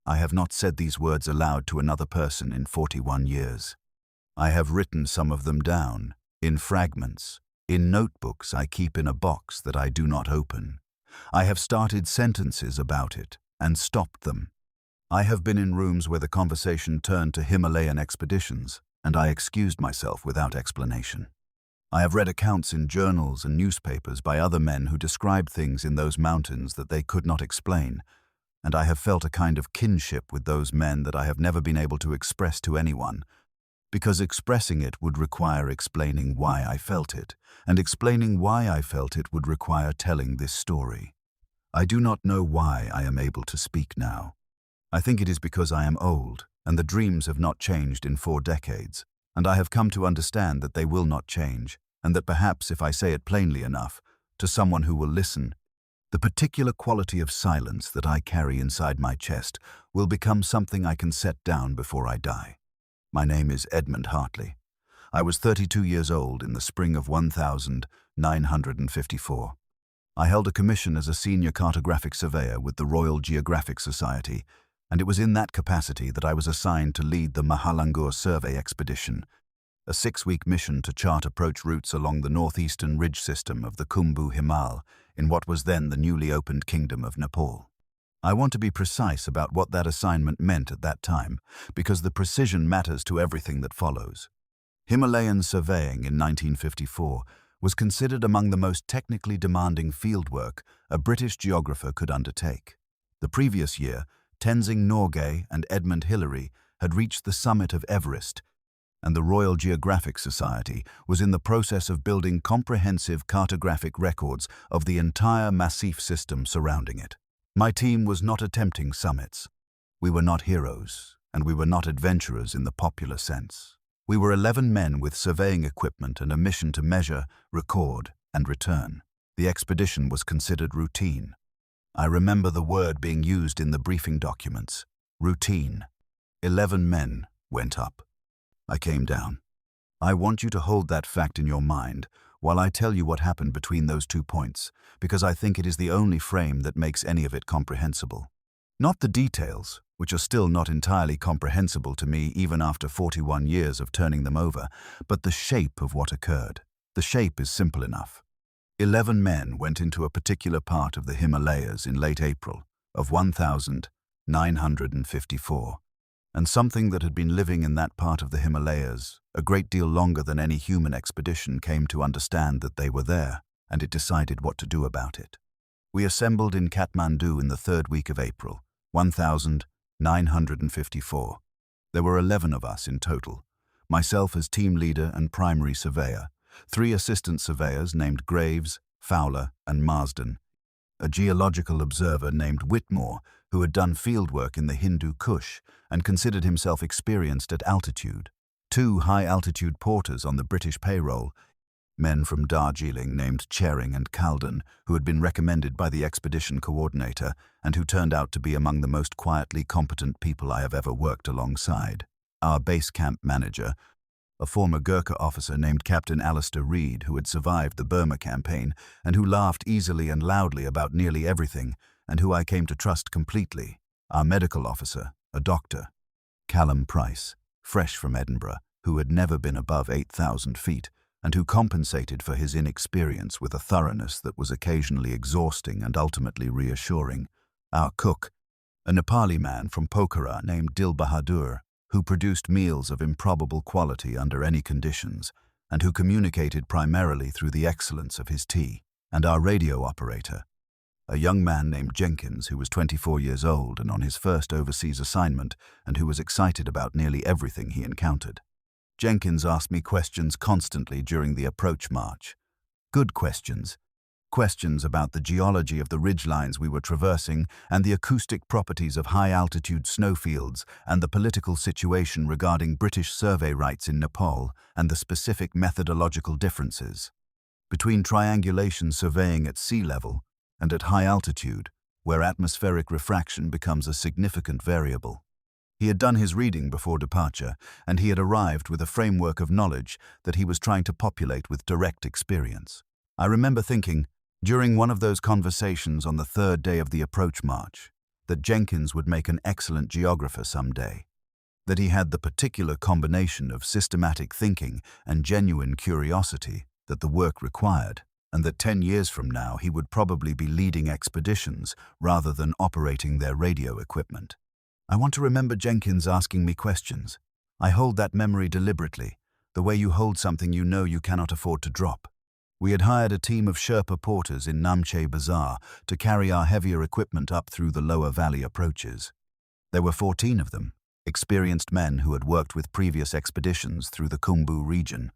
I have not said these words aloud to another person in 41 years. I have written some of them down, in fragments, in notebooks I keep in a box that I do not open. I have started sentences about it and stopped them. I have been in rooms where the conversation turned to Himalayan expeditions, and I excused myself without explanation. I have read accounts in journals and newspapers by other men who described things in those mountains that they could not explain, and I have felt a kind of kinship with those men that I have never been able to express to anyone, because expressing it would require explaining why I felt it, and explaining why I felt it would require telling this story. I do not know why I am able to speak now. I think it is because I am old, and the dreams have not changed in 4 decades, and I have come to understand that they will not change, and that perhaps if I say it plainly enough, to someone who will listen, the particular quality of silence that I carry inside my chest will become something I can set down before I die. My name is Edmund Hartley. I was 32 years old in the spring of 1954. I held a commission as a senior cartographic surveyor with the Royal Geographic Society, and it was in that capacity that I was assigned to lead the Mahalangur Survey Expedition, a 6-week mission to chart approach routes along the northeastern ridge system of the Khumbu Himal in what was then the newly opened Kingdom of Nepal. I want to be precise about what that assignment meant at that time, because the precision matters to everything that follows. Himalayan surveying in 1954 was considered among the most technically demanding fieldwork a British geographer could undertake. The previous year, Tenzing Norgay and Edmund Hillary had reached the summit of Everest, and the Royal Geographic Society was in the process of building comprehensive cartographic records of the entire massif system surrounding it. My team was not attempting summits. We were not heroes, and we were not adventurers in the popular sense. We were 11 men with surveying equipment and a mission to measure, record, and return. The expedition was considered routine. I remember the word being used in the briefing documents. Routine. 11 men went up. I came down. I want you to hold that fact in your mind while I tell you what happened between those 2 points, because I think it is the only frame that makes any of it comprehensible. Not the details, which are still not entirely comprehensible to me even after 41 years of turning them over, but the shape of what occurred. The shape is simple enough. 11 men went into a particular part of the Himalayas in late April of 1954, and something that had been living in that part of the Himalayas a great deal longer than any human expedition came to understand that they were there, and it decided what to do about it. We assembled in Kathmandu in the 3rd week of April, 1954. There were 11 of us in total, myself as team leader and primary surveyor, 3 assistant surveyors named Graves, Fowler, and Marsden, a geological observer named Whitmore who had done fieldwork in the Hindu Kush and considered himself experienced at altitude, 2 high-altitude porters on the British payroll, men from Darjeeling named Chering and Calden, who had been recommended by the expedition coordinator and who turned out to be among the most quietly competent people I have ever worked alongside, our base camp manager, a former Gurkha officer named Captain Alistair Reed, who had survived the Burma campaign and who laughed easily and loudly about nearly everything and who I came to trust completely, our medical officer, a doctor, Callum Price, fresh from Edinburgh, who had never been above 8,000 feet and who compensated for his inexperience with a thoroughness that was occasionally exhausting and ultimately reassuring, our cook, a Nepali man from Pokhara named Dil Bahadur, who produced meals of improbable quality under any conditions, and who communicated primarily through the excellence of his tea, and our radio operator, a young man named Jenkins who was 24 years old and on his first overseas assignment and who was excited about nearly everything he encountered. Jenkins asked me questions constantly during the approach march. Good questions. Questions about the geology of the ridgelines we were traversing and the acoustic properties of high-altitude snowfields and the political situation regarding British survey rights in Nepal and the specific methodological differences between triangulation surveying at sea level and at high altitude, where atmospheric refraction becomes a significant variable. He had done his reading before departure, and he had arrived with a framework of knowledge that he was trying to populate with direct experience. I remember thinking, during one of those conversations on the 3rd day of the approach march, that Jenkins would make an excellent geographer someday, that he had the particular combination of systematic thinking and genuine curiosity that the work required, and that 10 years from now he would probably be leading expeditions rather than operating their radio equipment. I want to remember Jenkins asking me questions. I hold that memory deliberately, the way you hold something you know you cannot afford to drop. We had hired a team of Sherpa porters in Namche Bazaar to carry our heavier equipment up through the lower valley approaches. There were 14 of them, experienced men who had worked with previous expeditions through the Khumbu region.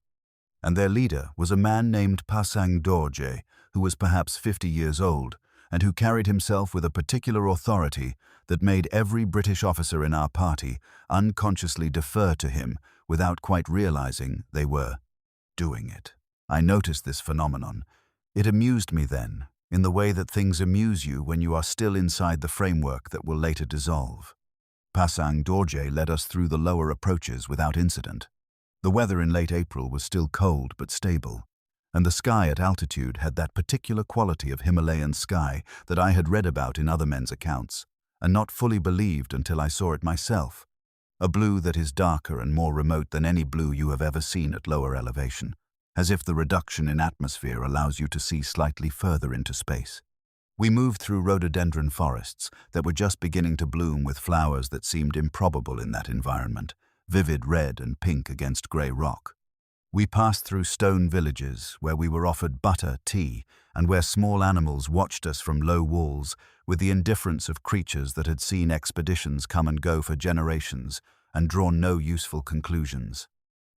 And their leader was a man named Pasang Dorje, who was perhaps 50 years old, and who carried himself with a particular authority that made every British officer in our party unconsciously defer to him without quite realizing they were doing it. I noticed this phenomenon. It amused me then, in the way that things amuse you when you are still inside the framework that will later dissolve. Pasang Dorje led us through the lower approaches without incident. The weather in late April was still cold but stable, and the sky at altitude had that particular quality of Himalayan sky that I had read about in other men's accounts, and not fully believed until I saw it myself. A blue that is darker and more remote than any blue you have ever seen at lower elevation, as if the reduction in atmosphere allows you to see slightly further into space. We moved through rhododendron forests that were just beginning to bloom with flowers that seemed improbable in that environment, vivid red and pink against grey rock. We passed through stone villages where we were offered butter, tea, and where small animals watched us from low walls with the indifference of creatures that had seen expeditions come and go for generations and drawn no useful conclusions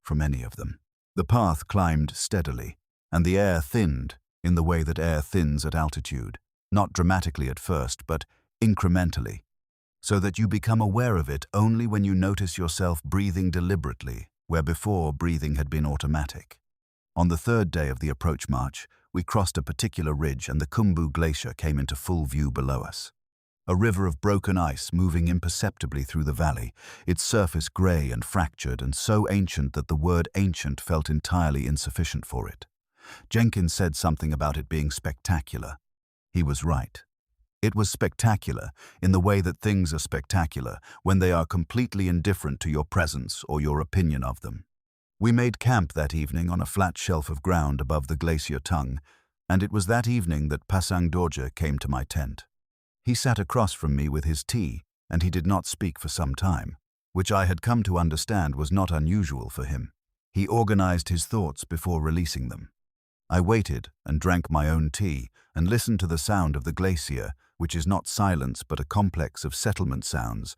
from any of them. The path climbed steadily, and the air thinned in the way that air thins at altitude, not dramatically at first, but incrementally, so that you become aware of it only when you notice yourself breathing deliberately, where before breathing had been automatic. On the third day of the approach march, we crossed a particular ridge and the Khumbu Glacier came into full view below us. A river of broken ice moving imperceptibly through the valley, its surface grey and fractured and so ancient that the word ancient felt entirely insufficient for it. Jenkins said something about it being spectacular. He was right. It was spectacular in the way that things are spectacular when they are completely indifferent to your presence or your opinion of them. We made camp that evening on a flat shelf of ground above the glacier tongue, and it was that evening that Pasang Dorje came to my tent. He sat across from me with his tea, and he did not speak for some time, which I had come to understand was not unusual for him. He organized his thoughts before releasing them. I waited and drank my own tea and listened to the sound of the glacier, which is not silence but a complex of settlement sounds,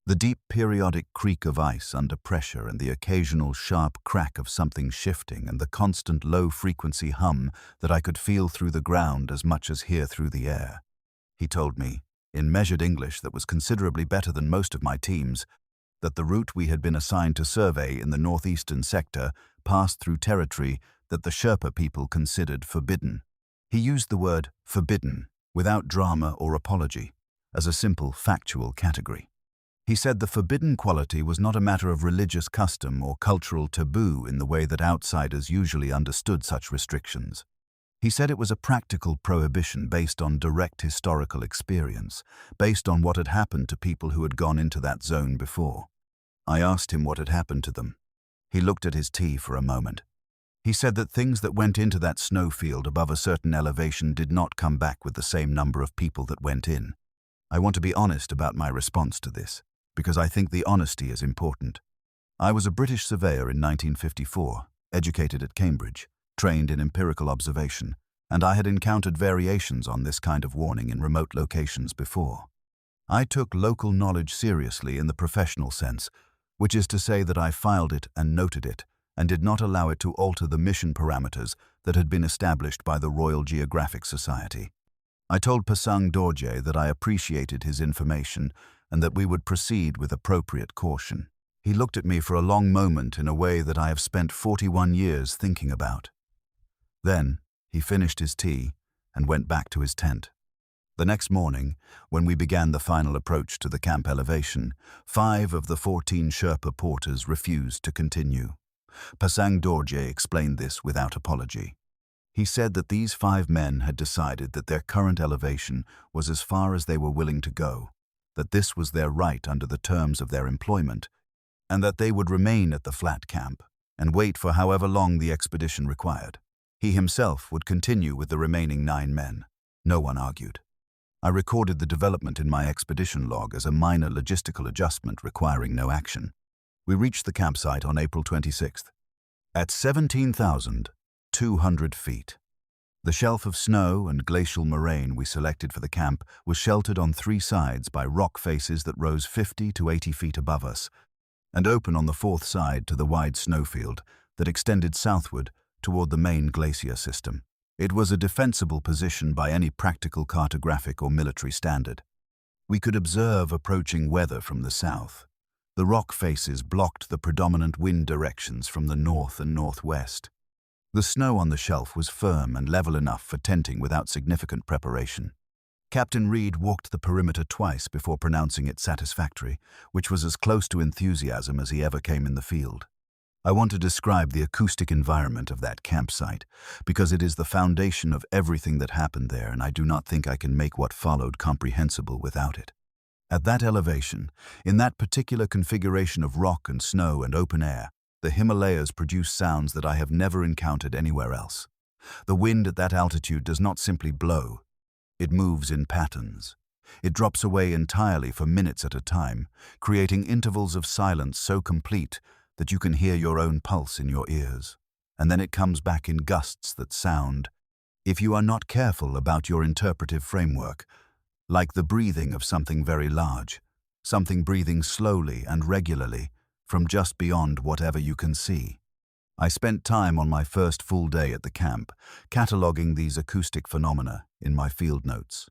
the deep periodic creak of ice under pressure and the occasional sharp crack of something shifting and the constant low-frequency hum that I could feel through the ground as much as hear through the air. He told me, in measured English that was considerably better than most of my team's, that the route we had been assigned to survey in the northeastern sector passed through territory that the Sherpa people considered forbidden. He used the word forbidden, without drama or apology, as a simple factual category. He said the forbidden quality was not a matter of religious custom or cultural taboo in the way that outsiders usually understood such restrictions. He said it was a practical prohibition based on direct historical experience, based on what had happened to people who had gone into that zone before. I asked him what had happened to them. He looked at his tea for a moment. He said that things that went into that snowfield above a certain elevation did not come back with the same number of people that went in. I want to be honest about my response to this, because I think the honesty is important. I was a British surveyor in 1954, educated at Cambridge, trained in empirical observation, and I had encountered variations on this kind of warning in remote locations before. I took local knowledge seriously in the professional sense, which is to say that I filed it and noted it, and did not allow it to alter the mission parameters that had been established by the Royal Geographic Society. I told Pasang Dorje that I appreciated his information and that we would proceed with appropriate caution. He looked at me for a long moment in a way that I have spent 41 years thinking about. Then, he finished his tea and went back to his tent. The next morning, when we began the final approach to the camp elevation, 5 of the 14 Sherpa porters refused to continue. Pasang Dorje explained this without apology. He said that these 5 men had decided that their current elevation was as far as they were willing to go, that this was their right under the terms of their employment, and that they would remain at the flat camp and wait for however long the expedition required. He himself would continue with the remaining 9 men. No one argued. I recorded the development in my expedition log as a minor logistical adjustment requiring no action. We reached the campsite on April 26th, at 17,200 feet. The shelf of snow and glacial moraine we selected for the camp was sheltered on 3 sides by rock faces that rose 50 to 80 feet above us, and open on the 4th side to the wide snowfield that extended southward toward the main glacier system. It was a defensible position by any practical cartographic or military standard. We could observe approaching weather from the south. The rock faces blocked the predominant wind directions from the north and northwest. The snow on the shelf was firm and level enough for tenting without significant preparation. Captain Reed walked the perimeter twice before pronouncing it satisfactory, which was as close to enthusiasm as he ever came in the field. I want to describe the acoustic environment of that campsite, because it is the foundation of everything that happened there, and I do not think I can make what followed comprehensible without it. At that elevation, in that particular configuration of rock and snow and open air, the Himalayas produce sounds that I have never encountered anywhere else. The wind at that altitude does not simply blow. It moves in patterns. It drops away entirely for minutes at a time, creating intervals of silence so complete that you can hear your own pulse in your ears. And then it comes back in gusts that sound, if you are not careful about your interpretive framework, like the breathing of something very large, something breathing slowly and regularly from just beyond whatever you can see. I spent time on my first full day at the camp, cataloging these acoustic phenomena in my field notes.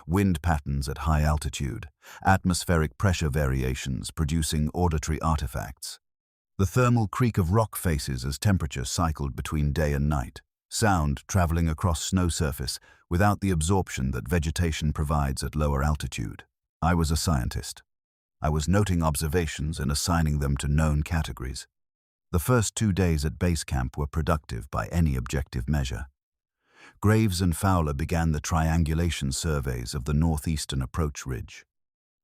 Wind patterns at high altitude, atmospheric pressure variations producing auditory artifacts, the thermal creak of rock faces as temperature cycled between day and night, sound traveling across snow surface without the absorption that vegetation provides at lower altitude. I was a scientist. I was noting observations and assigning them to known categories. The first 2 days at base camp were productive by any objective measure. Graves and Fowler began the triangulation surveys of the northeastern approach ridge.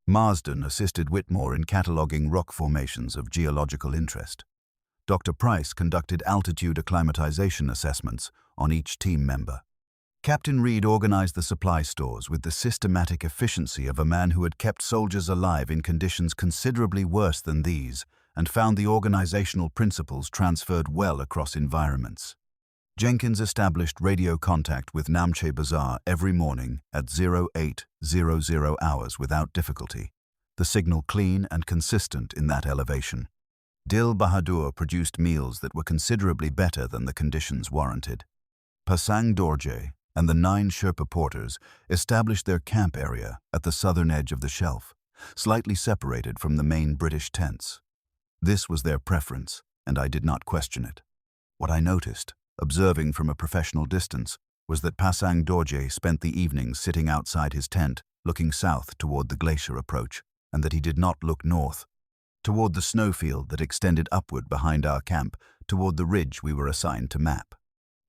Marsden assisted Whitmore in cataloging rock formations of geological interest. Dr. Price conducted altitude acclimatization assessments on each team member. Captain Reed organized the supply stores with the systematic efficiency of a man who had kept soldiers alive in conditions considerably worse than these and found the organizational principles transferred well across environments. Jenkins established radio contact with Namche Bazaar every morning at 0800 hours without difficulty, the signal clean and consistent in that elevation. Dil Bahadur produced meals that were considerably better than the conditions warranted. Pasang Dorje and the 9 Sherpa porters established their camp area at the southern edge of the shelf, slightly separated from the main British tents. This was their preference, and I did not question it. What I noticed, observing from a professional distance, was that Pasang Dorje spent the evenings sitting outside his tent, looking south toward the glacier approach, and that he did not look north, toward the snowfield that extended upward behind our camp, toward the ridge we were assigned to map.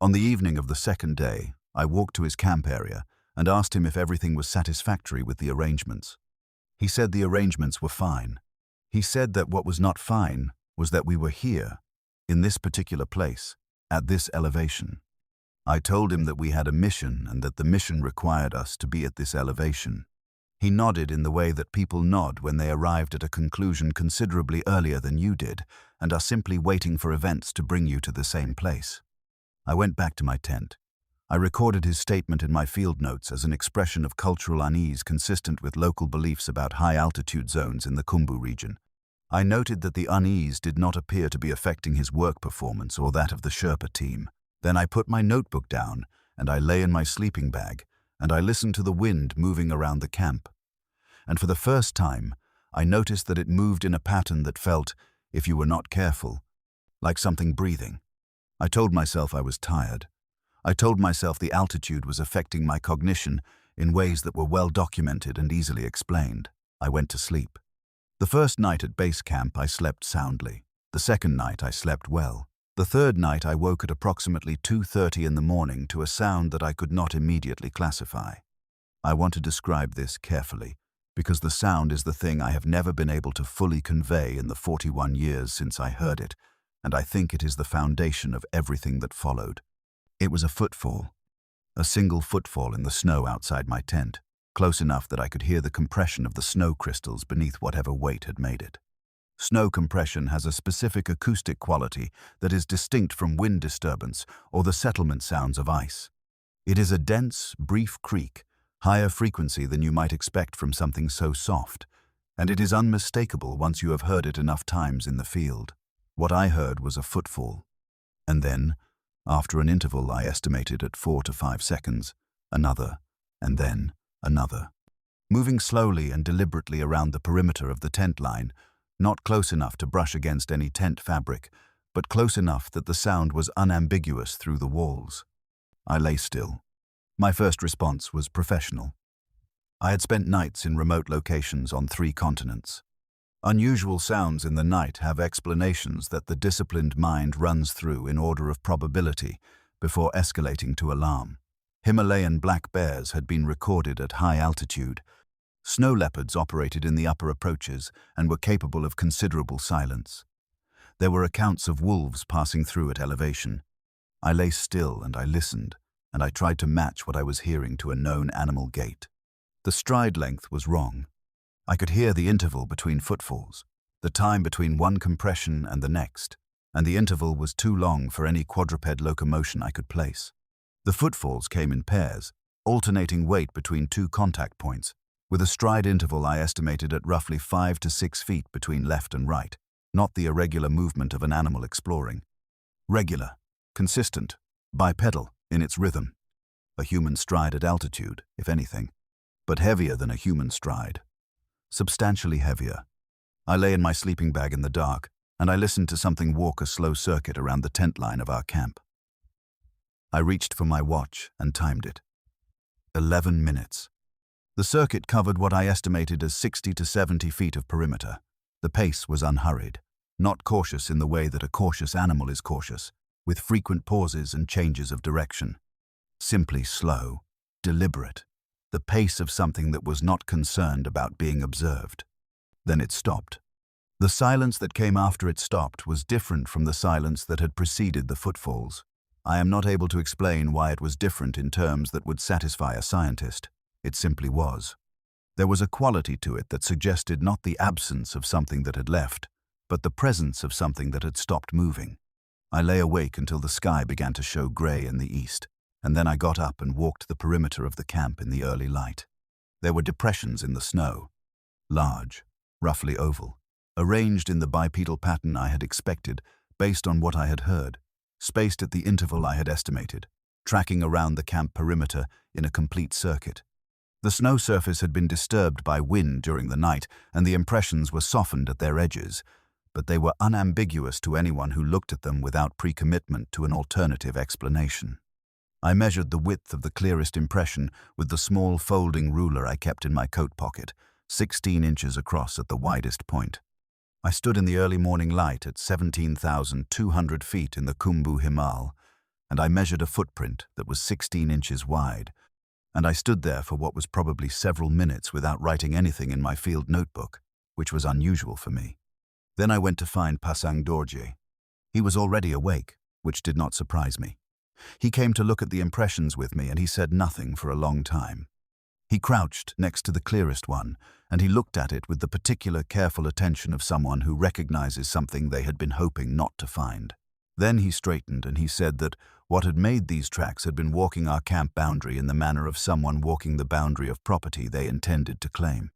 On the evening of the second day, I walked to his camp area and asked him if everything was satisfactory with the arrangements. He said the arrangements were fine. He said that what was not fine was that we were here, in this particular place, at this elevation. I told him that we had a mission and that the mission required us to be at this elevation. He nodded in the way that people nod when they arrived at a conclusion considerably earlier than you did and are simply waiting for events to bring you to the same place. I went back to my tent. I recorded his statement in my field notes as an expression of cultural unease consistent with local beliefs about high-altitude zones in the Khumbu region. I noted that the unease did not appear to be affecting his work performance or that of the Sherpa team. Then I put my notebook down, and I lay in my sleeping bag, and I listened to the wind moving around the camp. And for the first time, I noticed that it moved in a pattern that felt, if you were not careful, like something breathing. I told myself I was tired. I told myself the altitude was affecting my cognition in ways that were well documented and easily explained. I went to sleep. The first night at base camp, I slept soundly. The second night, I slept well. The third night, I woke at approximately 2:30 in the morning to a sound that I could not immediately classify. I want to describe this carefully, because the sound is the thing I have never been able to fully convey in the 41 years since I heard it, and I think it is the foundation of everything that followed. It was a footfall, a single footfall in the snow outside my tent, close enough that I could hear the compression of the snow crystals beneath whatever weight had made it. Snow compression has a specific acoustic quality that is distinct from wind disturbance or the settlement sounds of ice. It is a dense, brief creak, higher frequency than you might expect from something so soft, and it is unmistakable once you have heard it enough times in the field. What I heard was a footfall, and then, after an interval I estimated at 4 to 5 seconds, another, and then another. Moving slowly and deliberately around the perimeter of the tent line, not close enough to brush against any tent fabric, but close enough that the sound was unambiguous through the walls. I lay still. My first response was professional. I had spent nights in remote locations on 3 continents. Unusual sounds in the night have explanations that the disciplined mind runs through in order of probability before escalating to alarm. Himalayan black bears had been recorded at high altitude. Snow leopards operated in the upper approaches and were capable of considerable silence. There were accounts of wolves passing through at elevation. I lay still and I listened, and I tried to match what I was hearing to a known animal gait. The stride length was wrong. I could hear the interval between footfalls, the time between one compression and the next, and the interval was too long for any quadruped locomotion I could place. The footfalls came in pairs, alternating weight between 2 contact points, with a stride interval I estimated at roughly 5 to 6 feet between left and right, not the irregular movement of an animal exploring. Regular, consistent, bipedal in its rhythm. A human stride at altitude, if anything, but heavier than a human stride. Substantially heavier. I lay in my sleeping bag in the dark, and I listened to something walk a slow circuit around the tent line of our camp. I reached for my watch and timed it. 11 minutes. The circuit covered what I estimated as 60 to 70 feet of perimeter. The pace was unhurried, not cautious in the way that a cautious animal is cautious, with frequent pauses and changes of direction. Simply slow, deliberate, the pace of something that was not concerned about being observed. Then it stopped. The silence that came after it stopped was different from the silence that had preceded the footfalls. I am not able to explain why it was different in terms that would satisfy a scientist. It simply was. There was a quality to it that suggested not the absence of something that had left, but the presence of something that had stopped moving. I lay awake until the sky began to show grey in the east, and then I got up and walked the perimeter of the camp in the early light. There were depressions in the snow, large, roughly oval, arranged in the bipedal pattern I had expected based on what I had heard, spaced at the interval I had estimated, tracking around the camp perimeter in a complete circuit. The snow surface had been disturbed by wind during the night, and the impressions were softened at their edges, but they were unambiguous to anyone who looked at them without pre-commitment to an alternative explanation. I measured the width of the clearest impression with the small folding ruler I kept in my coat pocket, 16 inches across at the widest point. I stood in the early morning light at 17,200 feet in the Khumbu Himal, and I measured a footprint that was 16 inches wide, and I stood there for what was probably several minutes without writing anything in my field notebook, which was unusual for me. Then I went to find Pasang Dorje. He was already awake, which did not surprise me. He came to look at the impressions with me, and he said nothing for a long time. He crouched next to the clearest one, and he looked at it with the particular careful attention of someone who recognizes something they had been hoping not to find. Then he straightened and he said that what had made these tracks had been walking our camp boundary in the manner of someone walking the boundary of property they intended to claim.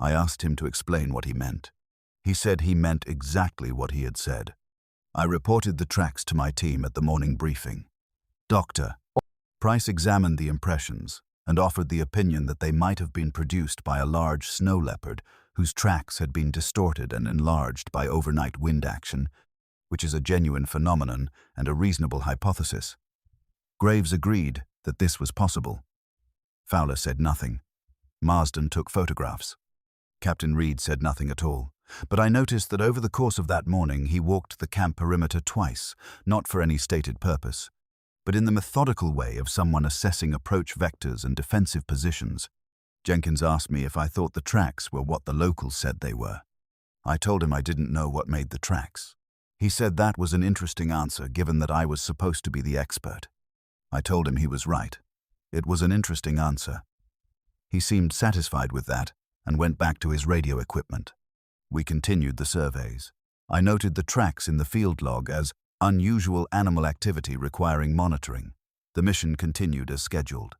I asked him to explain what he meant. He said he meant exactly what he had said. I reported the tracks to my team at the morning briefing. Dr. Price examined the impressions and offered the opinion that they might have been produced by a large snow leopard whose tracks had been distorted and enlarged by overnight wind action, which is a genuine phenomenon and a reasonable hypothesis. Graves agreed that this was possible. Fowler said nothing. Marsden took photographs. Captain Reed said nothing at all, but I noticed that over the course of that morning he walked the camp perimeter twice, not for any stated purpose, but in the methodical way of someone assessing approach vectors and defensive positions. Jenkins asked me if I thought the tracks were what the locals said they were. I told him I didn't know what made the tracks. He said that was an interesting answer given that I was supposed to be the expert. I told him he was right. It was an interesting answer. He seemed satisfied with that and went back to his radio equipment. We continued the surveys. I noted the tracks in the field log as unusual animal activity requiring monitoring. The mission continued as scheduled.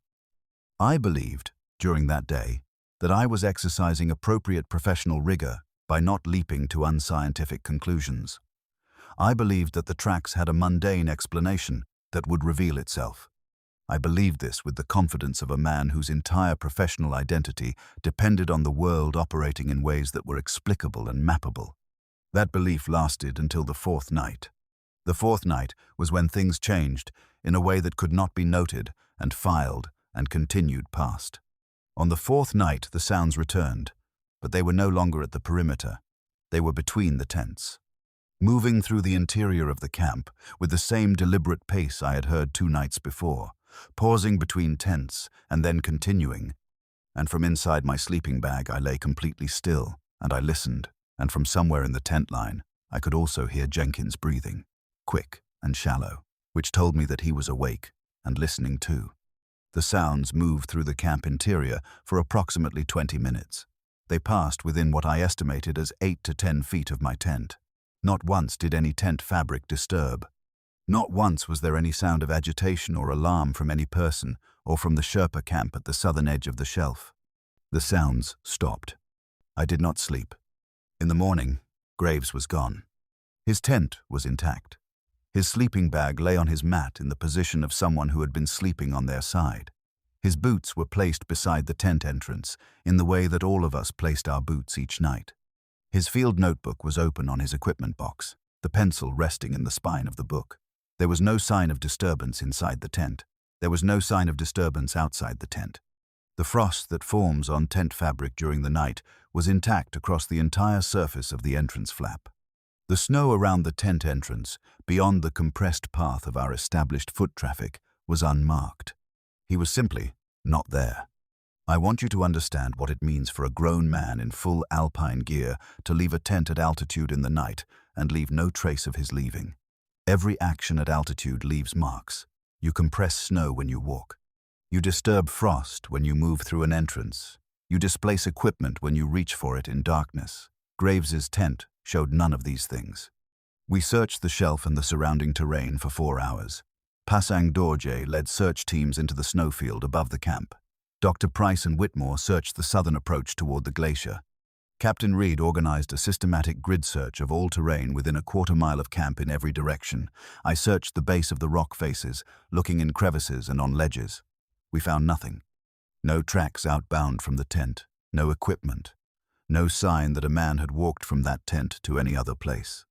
I believed, during that day, that I was exercising appropriate professional rigor by not leaping to unscientific conclusions. I believed that the tracks had a mundane explanation that would reveal itself. I believed this with the confidence of a man whose entire professional identity depended on the world operating in ways that were explicable and mappable. That belief lasted until the fourth night. The fourth night was when things changed in a way that could not be noted and filed and continued past. On the fourth night, the sounds returned, but they were no longer at the perimeter. They were between the tents. Moving through the interior of the camp with the same deliberate pace I had heard 2 nights before, pausing between tents and then continuing. And from inside my sleeping bag I lay completely still, and I listened, and from somewhere in the tent line I could also hear Jenkins breathing, quick and shallow, which told me that he was awake and listening too. The sounds moved through the camp interior for approximately 20 minutes. They passed within what I estimated as 8 to 10 feet of my tent. Not once did any tent fabric disturb. Not once was there any sound of agitation or alarm from any person or from the Sherpa camp at the southern edge of the shelf. The sounds stopped. I did not sleep. In the morning, Graves was gone. His tent was intact. His sleeping bag lay on his mat in the position of someone who had been sleeping on their side. His boots were placed beside the tent entrance in the way that all of us placed our boots each night. His field notebook was open on his equipment box, the pencil resting in the spine of the book. There was no sign of disturbance inside the tent. There was no sign of disturbance outside the tent. The frost that forms on tent fabric during the night was intact across the entire surface of the entrance flap. The snow around the tent entrance, beyond the compressed path of our established foot traffic, was unmarked. He was simply not there. I want you to understand what it means for a grown man in full alpine gear to leave a tent at altitude in the night and leave no trace of his leaving. Every action at altitude leaves marks. You compress snow when you walk. You disturb frost when you move through an entrance. You displace equipment when you reach for it in darkness. Graves's tent showed none of these things. We searched the shelf and the surrounding terrain for 4 hours. Pasang Dorje led search teams into the snowfield above the camp. Dr. Price and Whitmore searched the southern approach toward the glacier. Captain Reed organized a systematic grid search of all terrain within a 1/4 mile of camp in every direction. I searched the base of the rock faces, looking in crevices and on ledges. We found nothing. No tracks outbound from the tent, no equipment, no sign that a man had walked from that tent to any other place.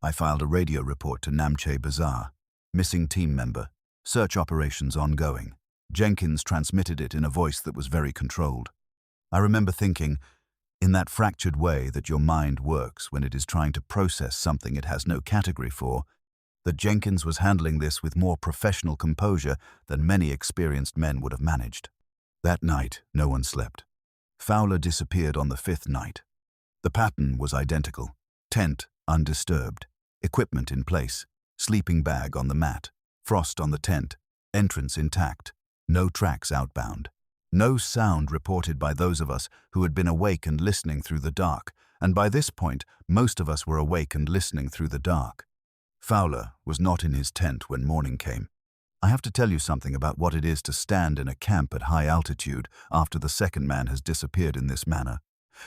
I filed a radio report to Namche Bazaar. Missing team member. Search operations ongoing. Jenkins transmitted it in a voice that was very controlled. I remember thinking, in that fractured way that your mind works when it is trying to process something it has no category for, that Jenkins was handling this with more professional composure than many experienced men would have managed. That night, no one slept. Fowler disappeared on the 5th night. The pattern was identical. Tent undisturbed, equipment in place, sleeping bag on the mat, frost on the tent, entrance intact, no tracks outbound. No sound reported by those of us who had been awake and listening through the dark, and by this point, most of us were awake and listening through the dark. Fowler was not in his tent when morning came. I have to tell you something about what it is to stand in a camp at high altitude after the second man has disappeared in this manner,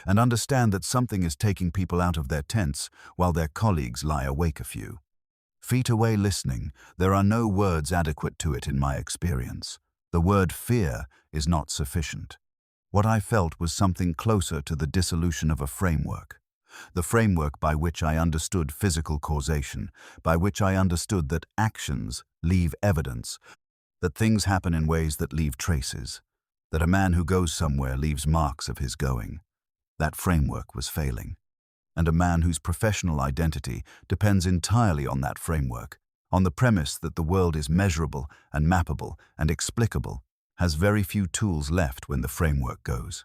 and understand that something is taking people out of their tents while their colleagues lie awake a few. Feet away listening, there are no words adequate to it in my experience. The word fear is not sufficient. What I felt was something closer to the dissolution of a framework. The framework by which I understood physical causation, by which I understood that actions leave evidence, that things happen in ways that leave traces, that a man who goes somewhere leaves marks of his going. That framework was failing. And a man whose professional identity depends entirely on that framework, on the premise that the world is measurable and mappable and explicable, has very few tools left when the framework goes.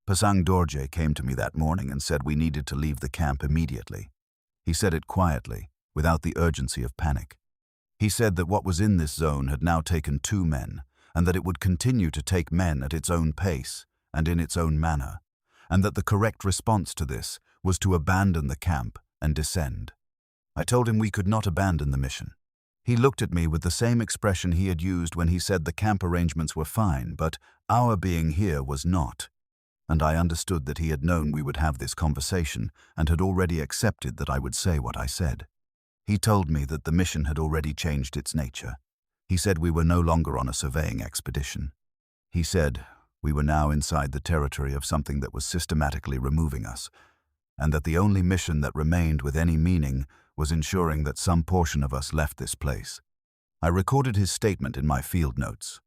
Pasang Dorje came to me that morning and said we needed to leave the camp immediately. He said it quietly, without the urgency of panic. He said that what was in this zone had now taken 2 men, and that it would continue to take men at its own pace and in its own manner, and that the correct response to this was to abandon the camp and descend. I told him we could not abandon the mission. He looked at me with the same expression he had used when he said the camp arrangements were fine, but our being here was not. And I understood that he had known we would have this conversation and had already accepted that I would say what I said. He told me that the mission had already changed its nature. He said we were no longer on a surveying expedition. He said we were now inside the territory of something that was systematically removing us, and that the only mission that remained with any meaning was ensuring that some portion of us left this place. I recorded his statement in my field notes.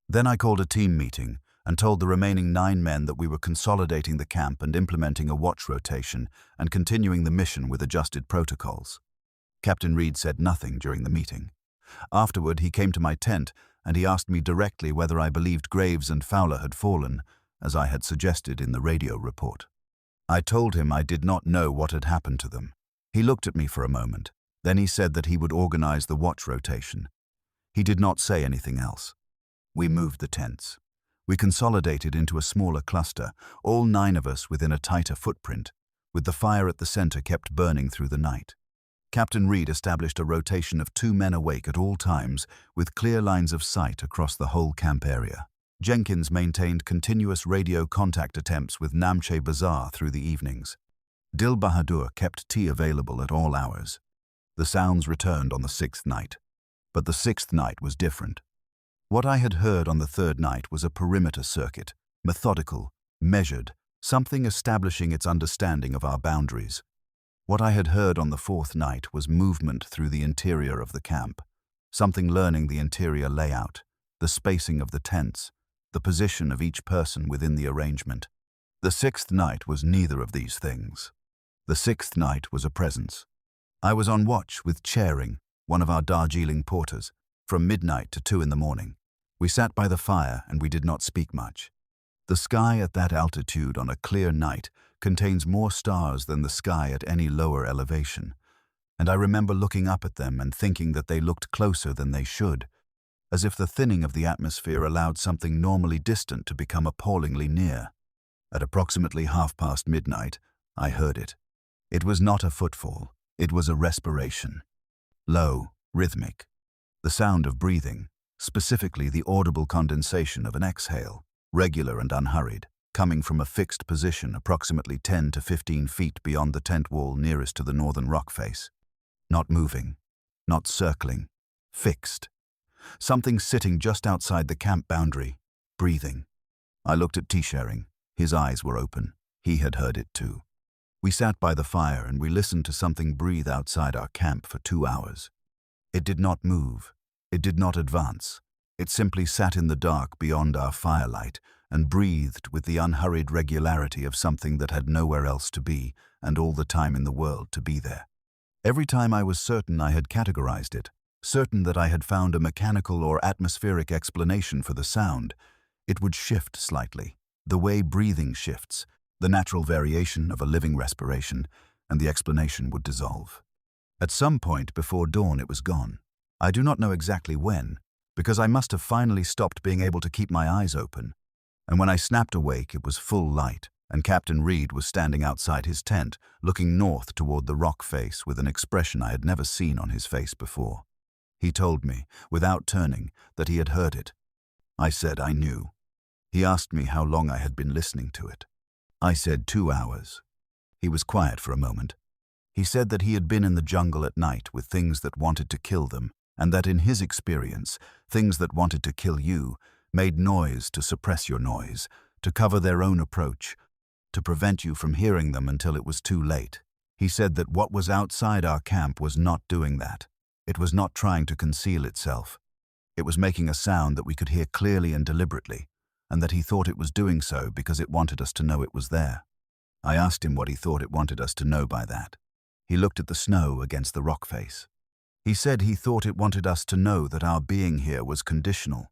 Then I called a team meeting and told the remaining 9 men that we were consolidating the camp and implementing a watch rotation and continuing the mission with adjusted protocols. Captain Reed said nothing during the meeting. Afterward, he came to my tent and he asked me directly whether I believed Graves and Fowler had fallen, as I had suggested in the radio report. I told him I did not know what had happened to them. He looked at me for a moment. Then he said that he would organize the watch rotation. He did not say anything else. We moved the tents. We consolidated into a smaller cluster, all 9 of us within a tighter footprint, with the fire at the center kept burning through the night. Captain Reed established a rotation of 2 men awake at all times, with clear lines of sight across the whole camp area. Jenkins maintained continuous radio contact attempts with Namche Bazaar through the evenings. Dil Bahadur kept tea available at all hours. The sounds returned on the 6th night. But the 6th night was different. What I had heard on the 3rd night was a perimeter circuit, methodical, measured, something establishing its understanding of our boundaries. What I had heard on the 4th night was movement through the interior of the camp, something learning the interior layout, the spacing of the tents, the position of each person within the arrangement. The 6th night was neither of these things. The 6th night was a presence. I was on watch with Charing, one of our Darjeeling porters, from midnight to 2 in the morning. We sat by the fire and we did not speak much. The sky at that altitude on a clear night contains more stars than the sky at any lower elevation, and I remember looking up at them and thinking that they looked closer than they should, as if the thinning of the atmosphere allowed something normally distant to become appallingly near. At approximately midnight, I heard it. It was not a footfall, it was a respiration. Low, rhythmic. The sound of breathing, specifically the audible condensation of an exhale, regular and unhurried, coming from a fixed position approximately 10 to 15 feet beyond the tent wall nearest to the northern rock face. Not moving, not circling, fixed. Something sitting just outside the camp boundary, breathing. I looked at T-Sharing. His eyes were open. He had heard it too. We sat by the fire and we listened to something breathe outside our camp for 2 hours. It did not move. It did not advance. It simply sat in the dark beyond our firelight and breathed with the unhurried regularity of something that had nowhere else to be and all the time in the world to be there. Every time I was certain I had categorized it, certain that I had found a mechanical or atmospheric explanation for the sound, it would shift slightly, the way breathing shifts, the natural variation of a living respiration, and the explanation would dissolve. At some point before dawn it was gone. I do not know exactly when, because I must have finally stopped being able to keep my eyes open, and when I snapped awake it was full light, and Captain Reed was standing outside his tent, looking north toward the rock face with an expression I had never seen on his face before. He told me, without turning, that he had heard it. I said I knew. He asked me how long I had been listening to it. I said 2 hours. He was quiet for a moment. He said that he had been in the jungle at night with things that wanted to kill them, and that in his experience, things that wanted to kill you made noise to suppress your noise, to cover their own approach, to prevent you from hearing them until it was too late. He said that what was outside our camp was not doing that. It was not trying to conceal itself. It was making a sound that we could hear clearly and deliberately, and that he thought it was doing so because it wanted us to know it was there. I asked him what he thought it wanted us to know by that. He looked at the snow against the rock face. He said he thought it wanted us to know that our being here was conditional,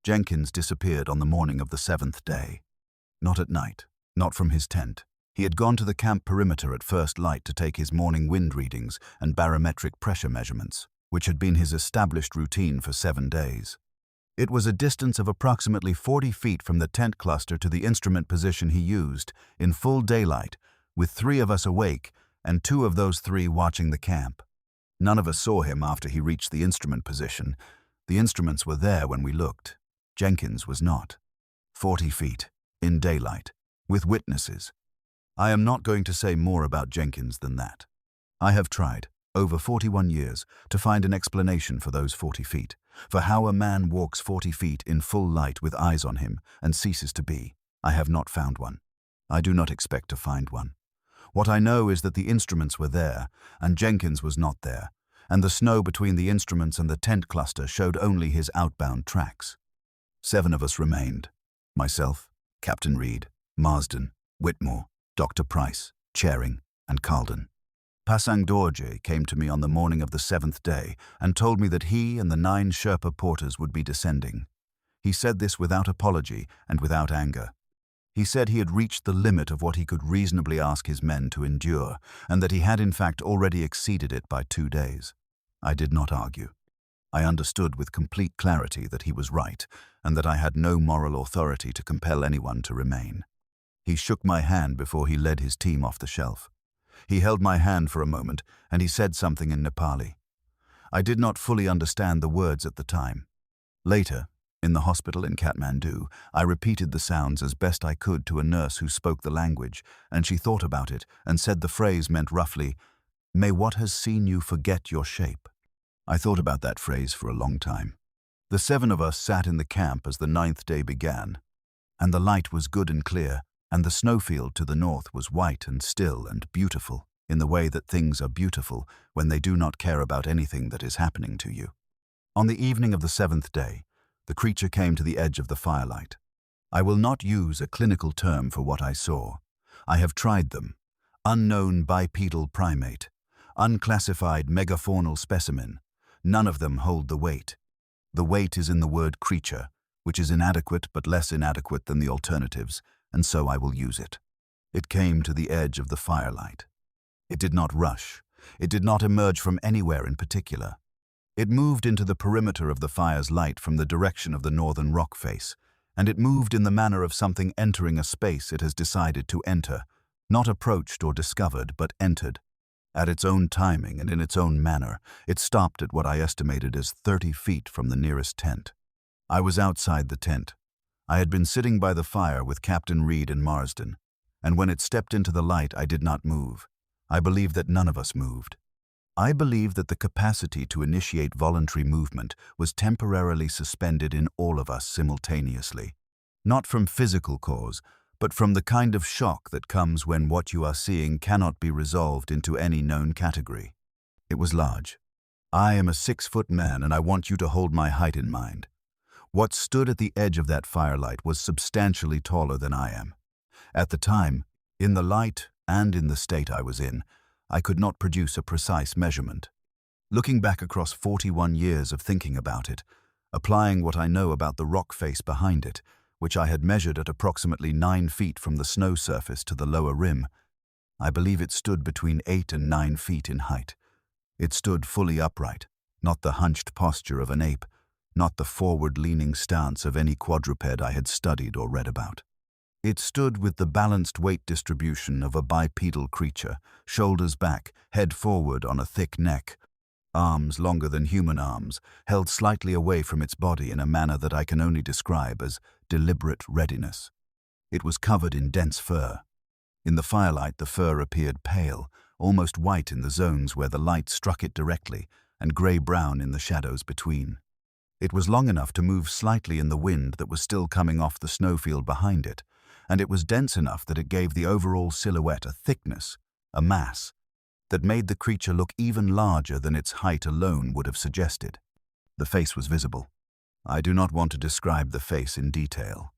Jenkins disappeared on the morning of the 7th day. Not at night, not from his tent. He had gone to the camp perimeter at first light to take his morning wind readings and barometric pressure measurements, which had been his established routine for 7 days. It was a distance of approximately 40 feet from the tent cluster to the instrument position he used, in full daylight, with 3 of us awake and 2 of those 3 watching the camp. None of us saw him after he reached the instrument position. The instruments were there when we looked. Jenkins was not. 40 feet, in daylight, with witnesses. I am not going to say more about Jenkins than that. I have tried, over 41 years, to find an explanation for those 40 feet, for how a man walks 40 feet in full light with eyes on him and ceases to be. I have not found one. I do not expect to find one. What I know is that the instruments were there, and Jenkins was not there, and the snow between the instruments and the tent cluster showed only his outbound tracks. 7 of us remained. Myself, Captain Reed, Marsden, Whitmore, Dr. Price, Charing, and Carlden. Pasang Dorje came to me on the morning of the 7th day and told me that he and the 9 Sherpa porters would be descending. He said this without apology and without anger. He said he had reached the limit of what he could reasonably ask his men to endure, and that he had in fact already exceeded it by 2 days. I did not argue. I understood with complete clarity that he was right, and that I had no moral authority to compel anyone to remain. He shook my hand before he led his team off the shelf. He held my hand for a moment, and he said something in Nepali. I did not fully understand the words at the time. Later, in the hospital in Kathmandu, I repeated the sounds as best I could to a nurse who spoke the language, and she thought about it and said the phrase meant roughly, "May what has seen you forget your shape." I thought about that phrase for a long time. The 7 of us sat in the camp as the 9th day began, and the light was good and clear, and the snowfield to the north was white and still and beautiful, in the way that things are beautiful when they do not care about anything that is happening to you. On the evening of the 7th day, the creature came to the edge of the firelight. I will not use a clinical term for what I saw. I have tried them. Unknown bipedal primate, unclassified megafaunal specimen. None of them hold the weight. The weight is in the word creature, which is inadequate but less inadequate than the alternatives, and so I will use it. It came to the edge of the firelight. It did not rush. It did not emerge from anywhere in particular. It moved into the perimeter of the fire's light from the direction of the northern rock face, and it moved in the manner of something entering a space it has decided to enter, not approached or discovered, but entered. At its own timing and in its own manner, it stopped at what I estimated as 30 feet from the nearest tent. I was outside the tent. I had been sitting by the fire with Captain Reed and Marsden, and when it stepped into the light, I did not move. I believe that none of us moved. I believe that the capacity to initiate voluntary movement was temporarily suspended in all of us simultaneously, not from physical cause, but from the kind of shock that comes when what you are seeing cannot be resolved into any known category. It was large. I am a 6-foot man, and I want you to hold my height in mind. What stood at the edge of that firelight was substantially taller than I am. At the time, in the light and in the state I was in, I could not produce a precise measurement. Looking back across 41 years of thinking about it, applying what I know about the rock face behind it, which I had measured at approximately 9 feet from the snow surface to the lower rim, I believe it stood between 8 and 9 feet in height. It stood fully upright, not the hunched posture of an ape, not the forward-leaning stance of any quadruped I had studied or read about. It stood with the balanced weight distribution of a bipedal creature, shoulders back, head forward on a thick neck, arms longer than human arms, held slightly away from its body in a manner that I can only describe as deliberate readiness. It was covered in dense fur. In the firelight, the fur appeared pale, almost white in the zones where the light struck it directly, and grey-brown in the shadows between. It was long enough to move slightly in the wind that was still coming off the snowfield behind it, and it was dense enough that it gave the overall silhouette a thickness, a mass, that made the creature look even larger than its height alone would have suggested. The face was visible. I do not want to describe the face in detail,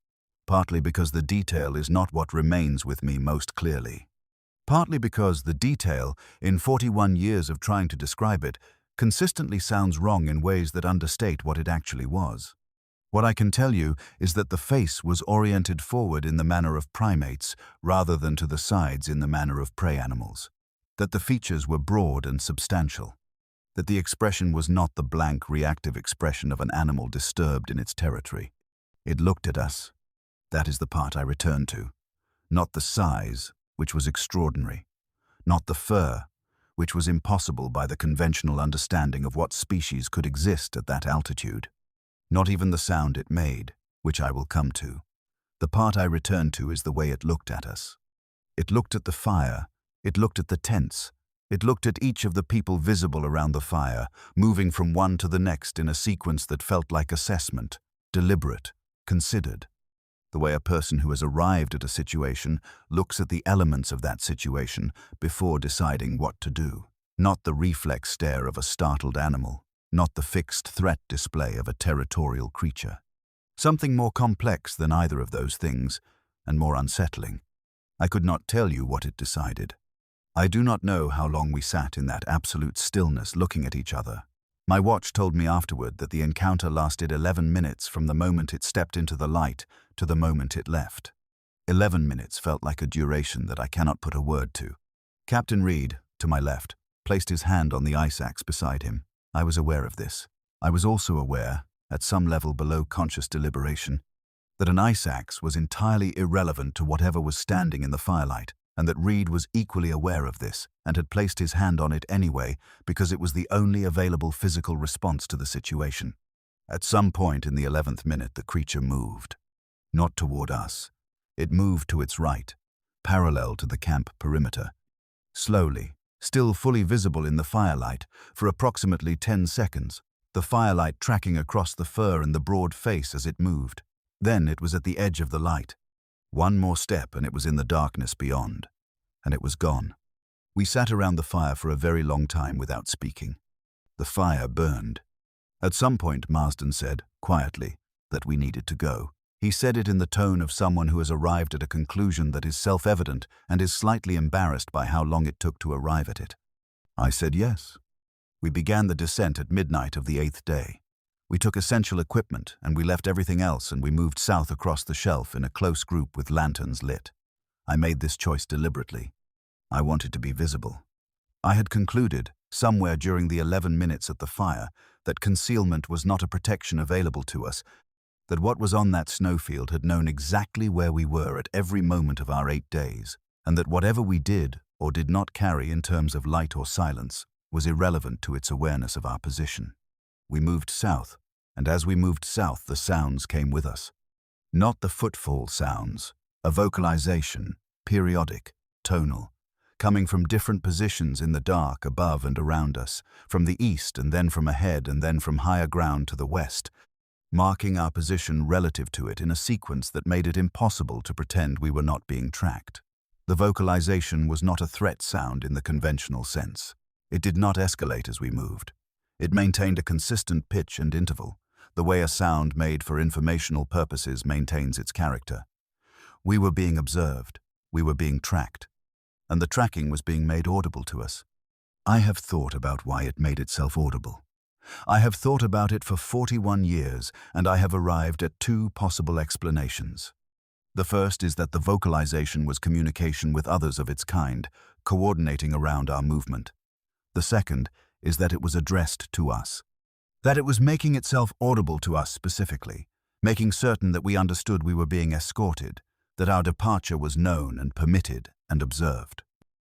partly because the detail is not what remains with me most clearly, partly because the detail, in 41 years of trying to describe it, consistently sounds wrong in ways that understate what it actually was. What I can tell you is that the face was oriented forward in the manner of primates rather than to the sides in the manner of prey animals. That the features were broad and substantial. That the expression was not the blank, reactive expression of an animal disturbed in its territory. It looked at us. That is the part I return to. Not the size, which was extraordinary. Not the fur, which was impossible by the conventional understanding of what species could exist at that altitude. Not even the sound it made, which I will come to. The part I return to is the way it looked at us. It looked at the fire, it looked at the tents, it looked at each of the people visible around the fire, moving from one to the next in a sequence that felt like assessment, deliberate, considered. The way a person who has arrived at a situation looks at the elements of that situation before deciding what to do. Not the reflex stare of a startled animal, not the fixed threat display of a territorial creature. Something more complex than either of those things, and more unsettling. I could not tell you what it decided. I do not know how long we sat in that absolute stillness looking at each other. My watch told me afterward that the encounter lasted 11 minutes from the moment it stepped into the light to the moment it left. 11 minutes felt like a duration that I cannot put a word to. Captain Reed, to my left, placed his hand on the ice axe beside him. I was aware of this. I was also aware, at some level below conscious deliberation, that an ice axe was entirely irrelevant to whatever was standing in the firelight, and that Reed was equally aware of this and had placed his hand on it anyway because it was the only available physical response to the situation. At some point in the 11th minute, the creature moved. Not toward us. It moved to its right, parallel to the camp perimeter. Slowly, still fully visible in the firelight, for approximately 10 seconds, the firelight tracking across the fur and the broad face as it moved. Then it was at the edge of the light. One more step and it was in the darkness beyond. And it was gone. We sat around the fire for a very long time without speaking. The fire burned. At some point, Marsden said, quietly, that we needed to go. He said it in the tone of someone who has arrived at a conclusion that is self-evident and is slightly embarrassed by how long it took to arrive at it. I said yes. We began the descent at midnight of the 8th day. We took essential equipment and we left everything else and we moved south across the shelf in a close group with lanterns lit. I made this choice deliberately. I wanted to be visible. I had concluded, somewhere during the 11 minutes at the fire, that concealment was not a protection available to us, that what was on that snowfield had known exactly where we were at every moment of our 8 days, and that whatever we did or did not carry in terms of light or silence was irrelevant to its awareness of our position. We moved south, and as we moved south, the sounds came with us. Not the footfall sounds, a vocalization, periodic, tonal, coming from different positions in the dark above and around us, from the east and then from ahead and then from higher ground to the west, marking our position relative to it in a sequence that made it impossible to pretend we were not being tracked. The vocalization was not a threat sound in the conventional sense. It did not escalate as we moved. It maintained a consistent pitch and interval, the way a sound made for informational purposes maintains its character. We were being observed, we were being tracked, and the tracking was being made audible to us. I have thought about why it made itself audible. I have thought about it for 41 years, and I have arrived at 2 possible explanations. The first is that the vocalization was communication with others of its kind, coordinating around our movement. The second is that it was addressed to us. That it was making itself audible to us specifically, making certain that we understood we were being escorted, that our departure was known and permitted and observed,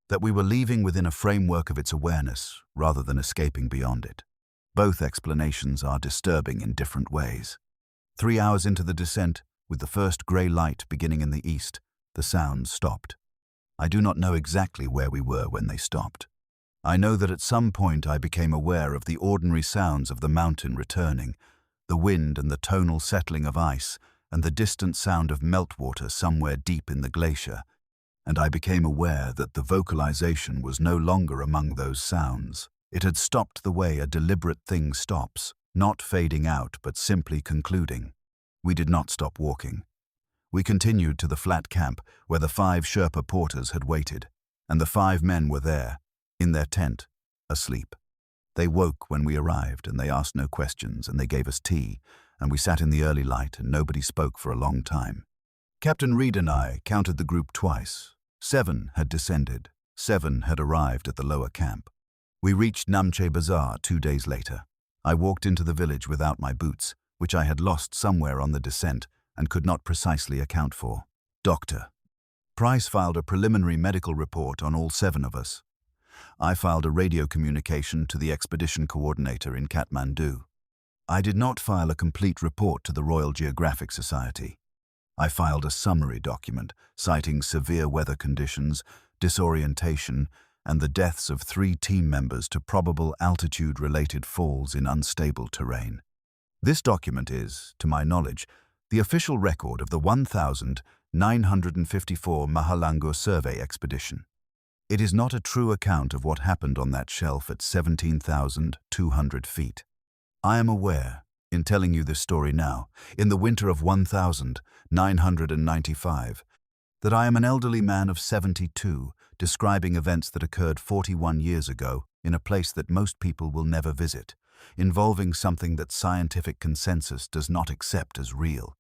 that we were leaving within a framework of its awareness rather than escaping beyond it. Both explanations are disturbing in different ways. 3 hours into the descent, with the first grey light beginning in the east, the sounds stopped. I do not know exactly where we were when they stopped. I know that at some point I became aware of the ordinary sounds of the mountain returning, the wind and the tonal settling of ice, and the distant sound of meltwater somewhere deep in the glacier, and I became aware that the vocalization was no longer among those sounds. It had stopped the way a deliberate thing stops, not fading out but simply concluding. We did not stop walking. We continued to the flat camp where the 5 Sherpa porters had waited, and the 5 men were there, in their tent, asleep. They woke when we arrived and they asked no questions and they gave us tea, and we sat in the early light and nobody spoke for a long time. Captain Reed and I counted the group twice. 7 had descended. 7 had arrived at the lower camp. We reached Namche Bazaar 2 days later. I walked into the village without my boots, which I had lost somewhere on the descent and could not precisely account for. Doctor. Price filed a preliminary medical report on all 7 of us. I filed a radio communication to the expedition coordinator in Kathmandu. I did not file a complete report to the Royal Geographic Society. I filed a summary document citing severe weather conditions, disorientation, and the deaths of 3 team members to probable altitude-related falls in unstable terrain. This document is, to my knowledge, the official record of the 1954 Mahalangur survey expedition. It is not a true account of what happened on that shelf at 17,200 feet. I am aware, in telling you this story now, in the winter of 1995, that I am an elderly man of 72, describing events that occurred 41 years ago in a place that most people will never visit, involving something that scientific consensus does not accept as real.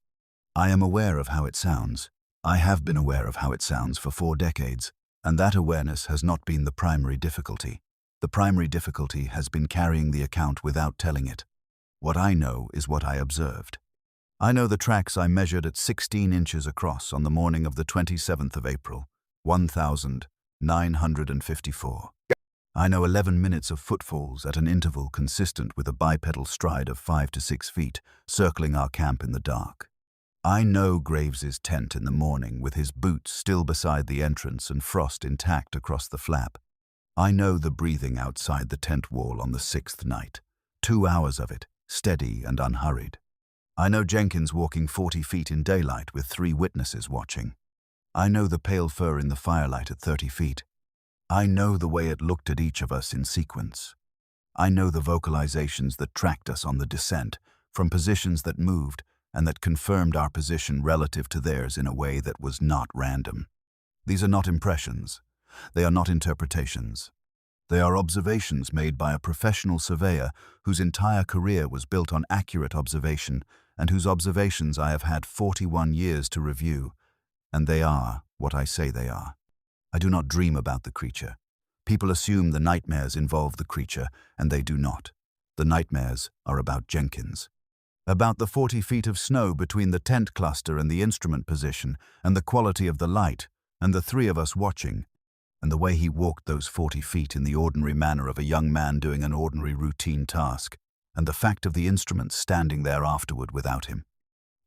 I am aware of how it sounds. I have been aware of how it sounds for 4 decades, and that awareness has not been the primary difficulty. The primary difficulty has been carrying the account without telling it. What I know is what I observed. I know the tracks I measured at 16 inches across on the morning of the 27th of April, 1954. I know 11 minutes of footfalls at an interval consistent with a bipedal stride of 5 to 6 feet, circling our camp in the dark. I know Graves's tent in the morning with his boots still beside the entrance and frost intact across the flap. I know the breathing outside the tent wall on the 6th night, 2 hours of it, steady and unhurried. I know Jenkins walking 40 feet in daylight with 3 witnesses watching. I know the pale fur in the firelight at 30 feet. I know the way it looked at each of us in sequence. I know the vocalizations that tracked us on the descent, from positions that moved and that confirmed our position relative to theirs in a way that was not random. These are not impressions. They are not interpretations. They are observations made by a professional surveyor whose entire career was built on accurate observation and whose observations I have had 41 years to review, and they are what I say they are. I do not dream about the creature. People assume the nightmares involve the creature, and they do not. The nightmares are about Jenkins. About the 40 feet of snow between the tent cluster and the instrument position, and the quality of the light, and the 3 of us watching, and the way he walked those 40 feet in the ordinary manner of a young man doing an ordinary routine task, and the fact of the instruments standing there afterward without him.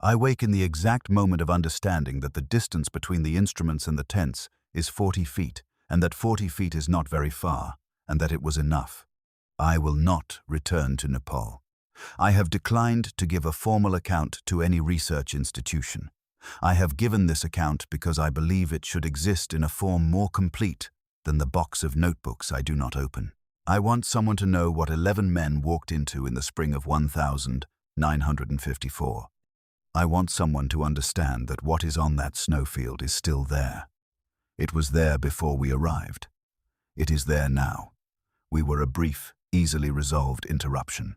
I wake in the exact moment of understanding that the distance between the instruments and the tents is 40 feet, and that 40 feet is not very far, and that it was enough. I will not return to Nepal. I have declined to give a formal account to any research institution. I have given this account because I believe it should exist in a form more complete than the box of notebooks I do not open. I want someone to know what 11 men walked into in the spring of 1954. I want someone to understand that what is on that snowfield is still there. It was there before we arrived. It is there now. We were a brief, easily resolved interruption.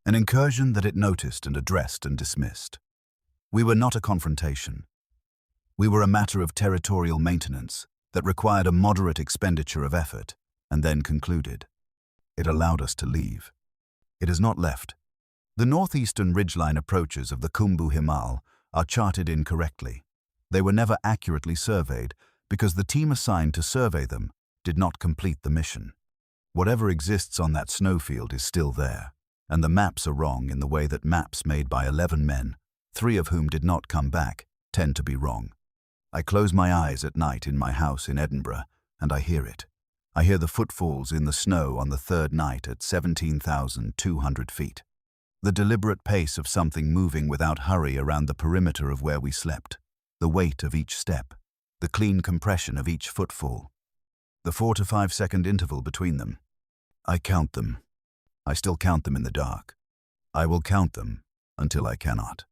An incursion that it noticed and addressed and dismissed. We were not a confrontation. We were a matter of territorial maintenance that required a moderate expenditure of effort and then concluded. It allowed us to leave. It has not left. The northeastern ridgeline approaches of the Khumbu Himal are charted incorrectly. They were never accurately surveyed because the team assigned to survey them did not complete the mission. Whatever exists on that snowfield is still there, and the maps are wrong in the way that maps made by 11 men, 3 of whom did not come back, tend to be wrong. I close my eyes at night in my house in Edinburgh, and I hear it. I hear the footfalls in the snow on the 3rd night at 17,200 feet. The deliberate pace of something moving without hurry around the perimeter of where we slept. The weight of each step. The clean compression of each footfall. The 4 to 5 second interval between them. I count them. I still count them in the dark. I will count them until I cannot.